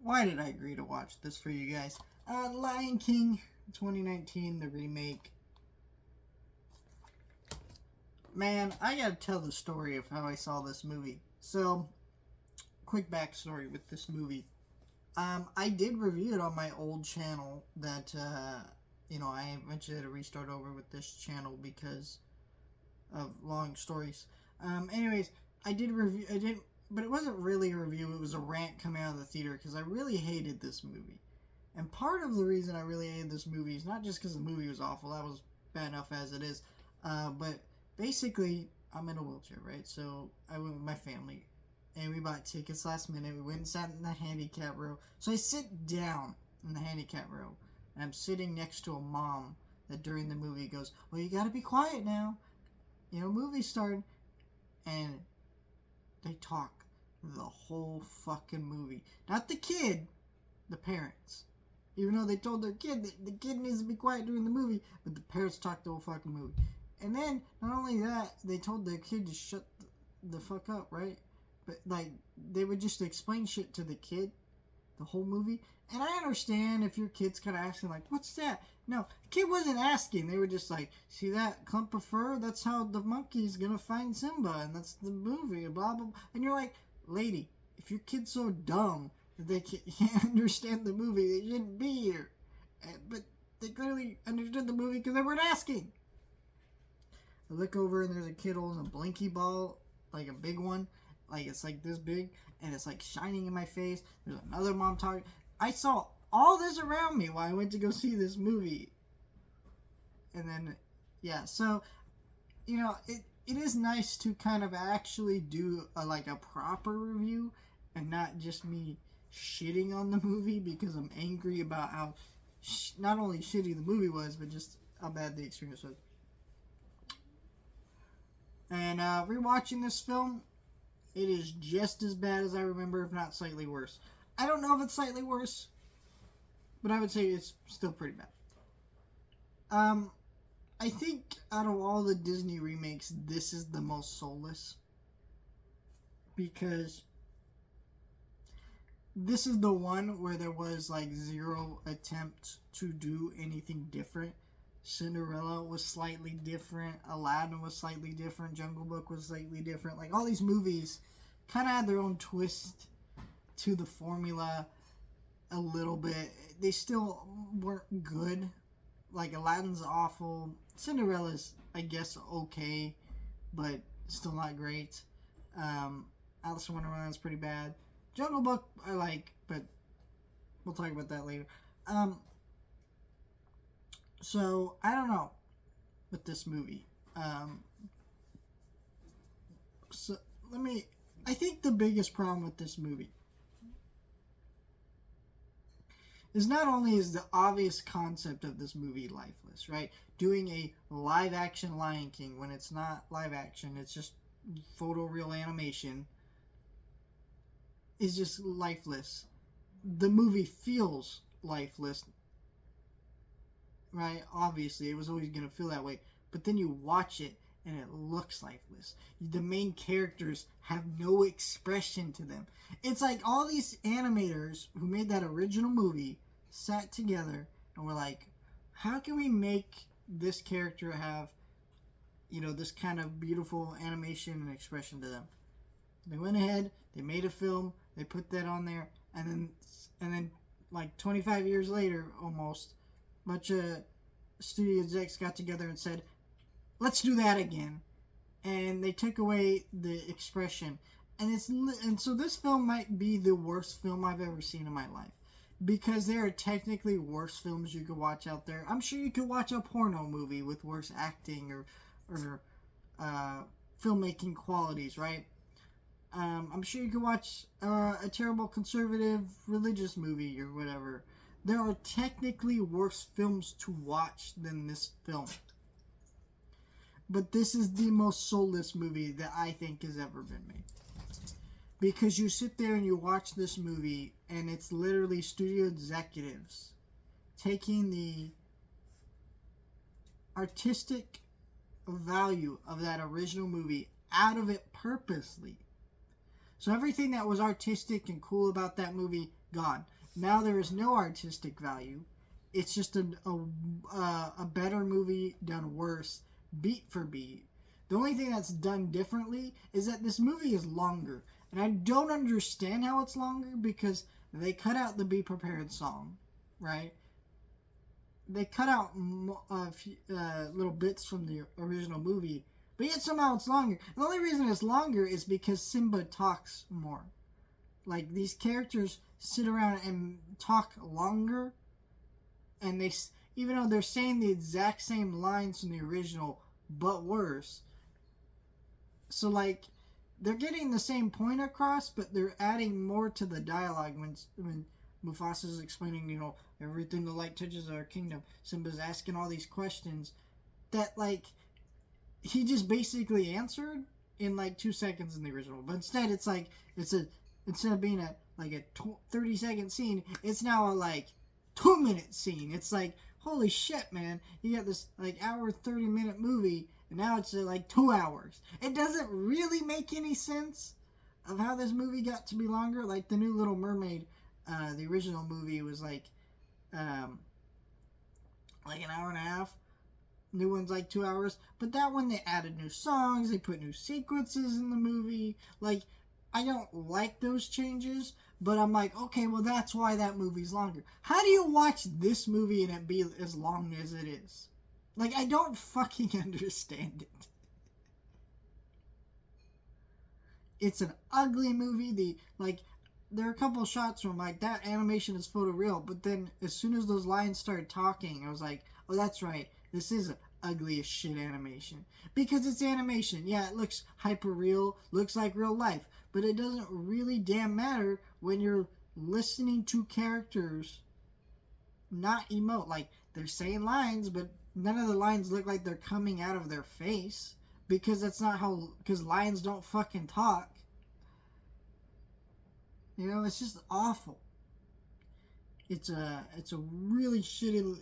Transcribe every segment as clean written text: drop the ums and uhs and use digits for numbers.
Why did I agree to watch this for you guys? Lion King 2019, the remake. Man, I gotta tell the story of how I saw this movie. So, quick backstory with this movie. I did review it on my old channel that, I eventually had to restart over with this channel because of long stories. Anyways, I didn't, but it wasn't really a review, it was a rant coming out of the theater because I really hated this movie. And part of the reason I really hated this movie is not just because the movie was awful, that was bad enough as it is, but basically, I'm in a wheelchair, right? So I went with my family and we bought tickets last minute. We went and sat in the handicap row. So I sit down in the handicap row and I'm sitting next to a mom that during the movie goes, "Well, you gotta be quiet now. Movie started." And they talk the whole fucking movie. Not the kid, the parents. Even though they told their kid that the kid needs to be quiet during the movie, but the parents talked the whole fucking movie. And then, not only that, they told their kid to shut the fuck up, right? But, like, they would just explain shit to the kid the whole movie. And I understand if your kid's kind of asking, like, "What's that?" No, the kid wasn't asking. They were just like, "See that clump of fur? That's how the monkey's gonna find Simba, and that's the movie, blah, blah, blah." And you're like, "Lady, if your kid's so dumb that they can't understand the movie, they shouldn't be here." But they clearly understood the movie because they weren't asking. I look over and there's a kid holding a blinky ball, like a big one, like it's like this big, and it's like shining in my face. There's another mom talking. I saw all this around me while I went to go see this movie, and then, yeah. So it is nice to kind of actually do a proper review, and not just me shitting on the movie because I'm angry about how not only shitty the movie was, but just how bad the experience was. And rewatching this film, it is just as bad as I remember, if not slightly worse. I don't know if it's slightly worse, but I would say it's still pretty bad. Um, I think out of all the Disney remakes, this is the most soulless because this is the one where there was like zero attempt to do anything different. Cinderella was slightly different, Aladdin was slightly different, Jungle Book was slightly different. Like all these movies kind of had their own twist to the formula a little bit. They still weren't good. Like Aladdin's awful. Cinderella's, I guess, okay, but still not great. Alice in Wonderland's pretty bad. Jungle Book I like, but we'll talk about that later. So I don't know with this movie. So let me. I think the biggest problem with this movie is not only is the obvious concept of this movie lifeless, right? Doing a live action Lion King when it's not live action, it's just photoreal animation, is just lifeless. The movie feels lifeless, right? Obviously, it was always going to feel that way. But then you watch it and it looks lifeless. The main characters have no expression to them. It's like all these animators who made that original movie sat together and were like, how can we make this character have, this kind of beautiful animation and expression to them? They went ahead, they made a film, they put that on there, and then like 25 years later, almost, a bunch of studio execs got together and said, let's do that again. And they took away the expression. And so this film might be the worst film I've ever seen in my life. Because there are technically worse films you could watch out there. I'm sure you could watch a porno movie with worse acting or filmmaking qualities, right? I'm sure you could watch a terrible conservative religious movie or whatever. There are technically worse films to watch than this film. But this is the most soulless movie that I think has ever been made. Because you sit there and you watch this movie, and it's literally studio executives taking the artistic value of that original movie out of it purposely. So everything that was artistic and cool about that movie gone. Now there is no artistic value. It's just a better movie done worse, beat for beat. The only thing that's done differently is that this movie is longer. And I don't understand how it's longer because they cut out the Be Prepared song, right? They cut out little bits from the original movie, but yet somehow it's longer. The only reason it's longer is because Simba talks more. Like, these characters sit around and talk longer, and they, even though they're saying the exact same lines from the original, but worse. So, like, they're getting the same point across, but they're adding more to the dialogue when Mufasa's explaining, everything the light touches our kingdom. Simba's asking all these questions that, like, he just basically answered in, like, 2 seconds in the original. But instead, it's like, instead of being a 30-second scene, it's now a, like, 2-minute scene. It's like, holy shit, man. You got this, like, hour, 30-minute movie, and now it's, like, 2 hours. It doesn't really make any sense of how this movie got to be longer. Like, the new Little Mermaid, the original movie was, like an hour and a half. New one's like 2 hours. But that one, they added new songs. They put new sequences in the movie. Like, I don't like those changes. But I'm like, okay, well, that's why that movie's longer. How do you watch this movie and it be as long as it is? Like, I don't fucking understand it. It's an ugly movie. There are a couple shots where I'm like, that animation is photoreal. But then as soon as those lions started talking, I was like, oh, that's right. This is ugly as shit animation. Because it's animation. Yeah, it looks hyper real, looks like real life. But it doesn't really damn matter when you're listening to characters not emote. Like, they're saying lines, but none of the lines look like they're coming out of their face. Because that's not how... Because lions don't fucking talk. It's just awful. It's a really shitty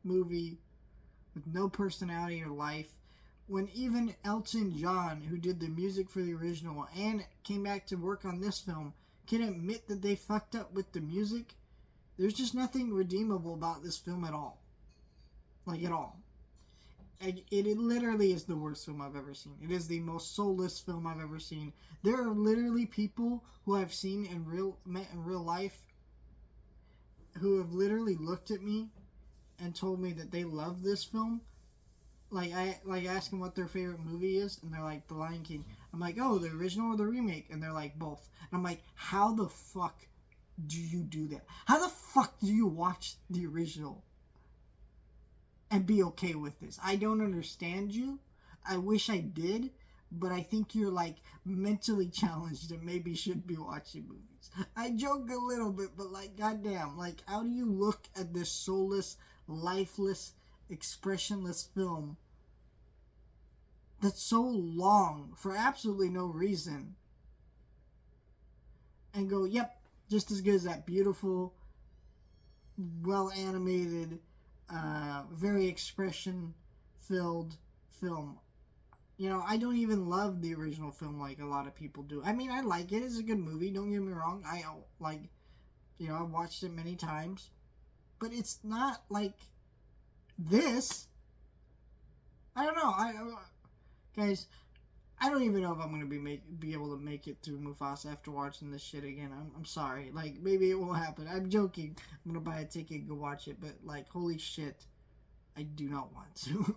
movie with no personality or life. When even Elton John, who did the music for the original and came back to work on this film, can admit that they fucked up with the music, there's just nothing redeemable about this film at all. Like, at all. It literally is the worst film I've ever seen. It is the most soulless film I've ever seen. There are literally people who I've seen met in real life who have literally looked at me and told me that they love this film. Like, I ask them what their favorite movie is, and they're like, The Lion King. I'm like, oh, the original or the remake? And they're like, both. And I'm like, how the fuck do you do that? How the fuck do you watch the original and be okay with this? I don't understand you. I wish I did, but I think you're, like, mentally challenged and maybe should be watching movies. I joke a little bit, but, like, goddamn, like, how do you look at this soulless, lifeless, expressionless film that's so long for absolutely no reason and go, yep, just as good as that beautiful, well animated, very expression filled film? I don't even love the original film like a lot of people do. I mean, I like it. It's a good movie, don't get me wrong. I I've watched it many times, but it's not like this. I don't know. Guys, I don't even know if I'm gonna be able to make it through Mufasa after watching this shit again. I'm sorry. Like, maybe it won't happen. I'm joking. I'm gonna buy a ticket and go watch it, but, like, holy shit, I do not want to.